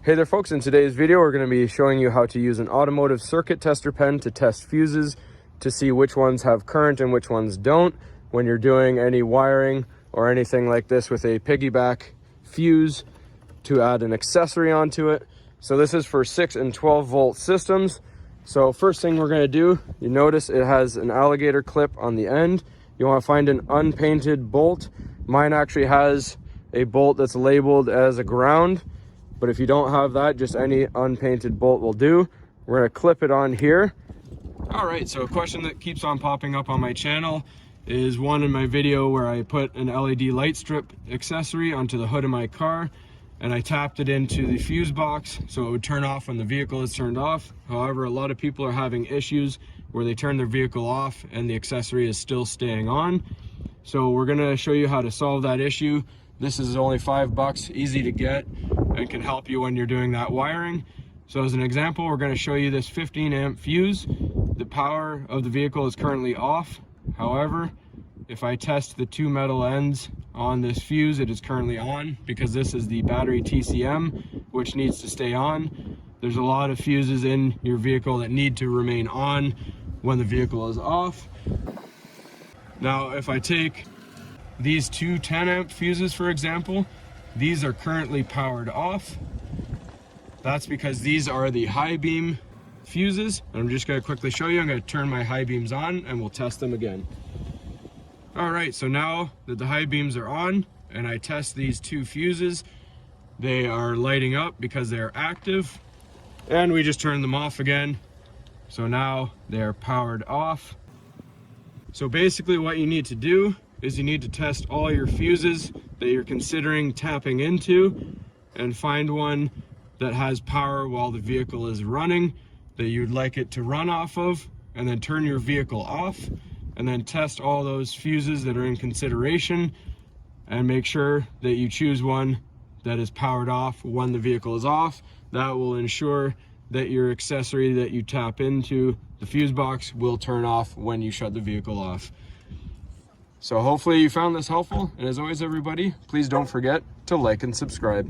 Hey there folks, in today's video we're going to be showing you how to use an automotive circuit tester pen to test fuses to see which ones have current and which ones don't when you're doing any wiring or anything like this with a piggyback fuse to add an accessory onto it. So this is for 6 and 12 volt systems. So first thing we're going to do, you notice it has an alligator clip on the end. You want to find an unpainted bolt. Mine actually has a bolt that's labeled as a ground. But if you don't have that, just any unpainted bolt will do. We're gonna clip it on here. All right, so a question that keeps on popping up on my channel is one in my video where I put an LED light strip accessory onto the hood of my car and I tapped it into the fuse box so it would turn off when the vehicle is turned off. However, a lot of people are having issues where they turn their vehicle off and the accessory is still staying on. So we're gonna show you how to solve that issue. This is only $5, easy to get, and can help you when you're doing that wiring. So as an example, we're going to show you this 15 amp fuse. The power of the vehicle is currently off. However, if I test the two metal ends on this fuse, it is currently on because this is the battery TCM, which needs to stay on. There's a lot of fuses in your vehicle that need to remain on when the vehicle is off. Now, if I take these two 10 amp fuses, for example, these are currently powered off. That's because these are the high beam fuses. I'm just going to quickly show you. I'm going to turn my high beams on and we'll test them again. All right, so now that the high beams are on and I test these two fuses, they are lighting up because they're active, and we just turn them off again. So now they're powered off. So basically what you need to do is you need to test all your fuses that you're considering tapping into and find one that has power while the vehicle is running that you'd like it to run off of, and then turn your vehicle off, and then test all those fuses that are in consideration and make sure that you choose one that is powered off when the vehicle is off. That will ensure that your accessory that you tap into the fuse box will turn off when you shut the vehicle off. So hopefully you found this helpful, and as always everybody, please don't forget to like and subscribe.